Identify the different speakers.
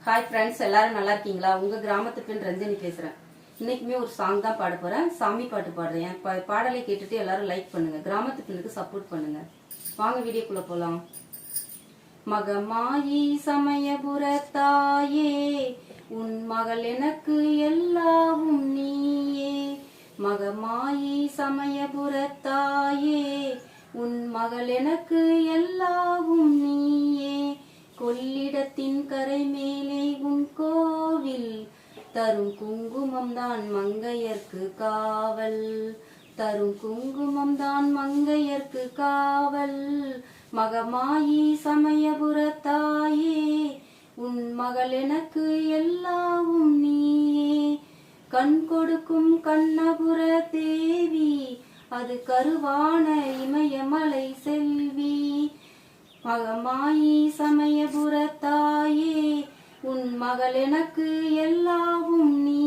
Speaker 1: Hi friends, எல்லாரும் நல்லா இருக்கீங்களா? உங்க கிராமத்து பெண் ரஞ்சனி பேசுறேன். இன்னைக்குமே ஒரு சாங் தான் பாட போறேன். சாமி பாட்டு பாடுறேன். என் பாடலை கேட்டுட்டு எல்லாரும் லைக் பண்ணுங்க. கிராமத்து பெண்ணுக்கு சப்போர்ட் பண்ணுங்க. வாங்க வீடியோக்குள்ள போலாம். மகமாயி சமயபுர தாயே, உன் மகள் எனக்கு எல்லாவும் நீயே. மகமாயி சமயபுர தாயே, உன் மகள் எனக்கு எல்லாவும் நீயே. கொள்ளிடத்தின் கரை மேலே உன் கோவில், தரும் குங்குமம் தான் மங்கையர்க்கு காவல். தரும் குங்குமம் தான் மங்கையர்க்கு காவல். மகமாயி சமயபுர தாயே, உன் மகள் எனக்கு எல்லாவும் நீயே. கண் கொடுக்கும் கண்ணபுர தேவி, அது கருவான இமயமலை செல்வி. மகமாயி சமயபுர தாயே, உன் மகள் எனக்கு எல்லாவும் நீ.